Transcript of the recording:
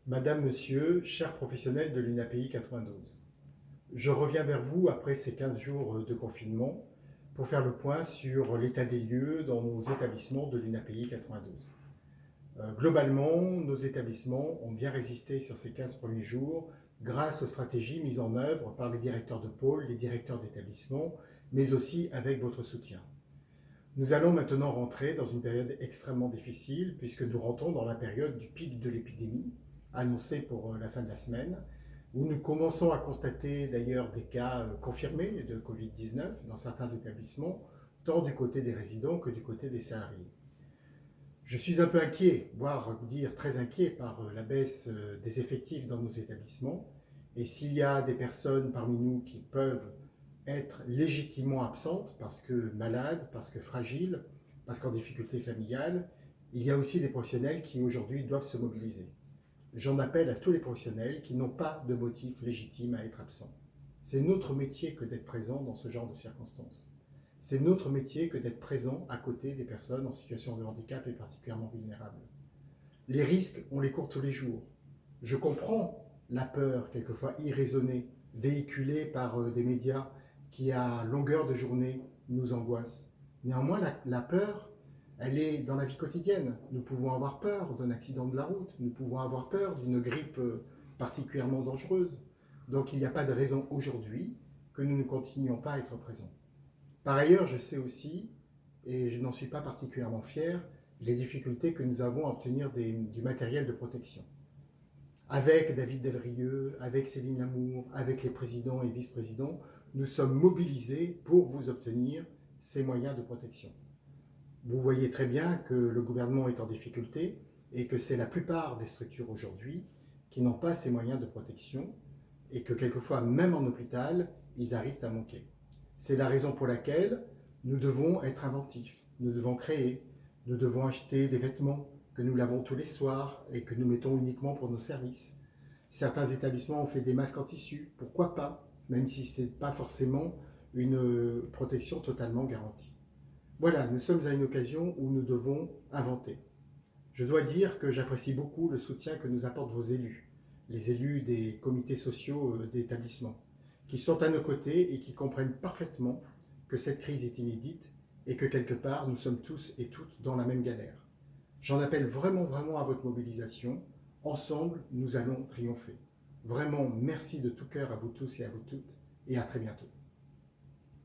Madame, Monsieur, chers professionnels de l'UNAPI 92, je reviens vers vous après ces 15 jours de confinement pour faire le point sur l'état des lieux dans nos établissements de l'UNAPI 92. Globalement, nos établissements ont bien résisté sur ces 15 premiers jours grâce aux stratégies mises en œuvre par les directeurs de pôle, les directeurs d'établissement, mais aussi avec votre soutien. Nous allons maintenant rentrer dans une période extrêmement difficile puisque nous rentrons dans la période du pic de l'épidémie, annoncée pour la fin de la semaine, où nous commençons à constater d'ailleurs des cas confirmés de Covid-19 dans certains établissements, tant du côté des résidents que du côté des salariés. Je suis un peu inquiet, voire dire très inquiet par la baisse des effectifs dans nos établissements. Et s'il y a des personnes parmi nous qui peuvent être légitimement absentes parce que malades, parce que fragiles, parce qu'en difficulté familiale, il y a aussi des professionnels qui aujourd'hui doivent se mobiliser. J'en appelle à tous les professionnels qui n'ont pas de motif légitime à être absents. C'est notre métier que d'être présent dans ce genre de circonstances. C'est notre métier que d'être présent à côté des personnes en situation de handicap et particulièrement vulnérables. Les risques, on les court tous les jours. Je comprends la peur, quelquefois irraisonnée, véhiculée par des médias qui, à longueur de journée, nous angoissent. Néanmoins, la peur, elle est dans la vie quotidienne. Nous pouvons avoir peur d'un accident de la route, nous pouvons avoir peur d'une grippe particulièrement dangereuse. Donc il n'y a pas de raison aujourd'hui que nous ne continuions pas à être présents. Par ailleurs, je sais aussi, et je n'en suis pas particulièrement fier, les difficultés que nous avons à obtenir du matériel de protection. Avec David Delrieux, avec Céline Lamour, avec les présidents et vice-présidents, nous sommes mobilisés pour vous obtenir ces moyens de protection. Vous voyez très bien que le gouvernement est en difficulté et que c'est la plupart des structures aujourd'hui qui n'ont pas ces moyens de protection et que quelquefois, même en hôpital, ils arrivent à manquer. C'est la raison pour laquelle nous devons être inventifs, nous devons créer, nous devons acheter des vêtements que nous lavons tous les soirs et que nous mettons uniquement pour nos services. Certains établissements ont fait des masques en tissu, pourquoi pas, même si ce n'est pas forcément une protection totalement garantie. Voilà, nous sommes à une occasion où nous devons inventer. Je dois dire que j'apprécie beaucoup le soutien que nous apportent vos élus, les élus des comités sociaux d'établissement, qui sont à nos côtés et qui comprennent parfaitement que cette crise est inédite et que quelque part nous sommes tous et toutes dans la même galère. J'en appelle vraiment à votre mobilisation. Ensemble, nous allons triompher. Vraiment, merci de tout cœur à vous tous et à vous toutes et à très bientôt.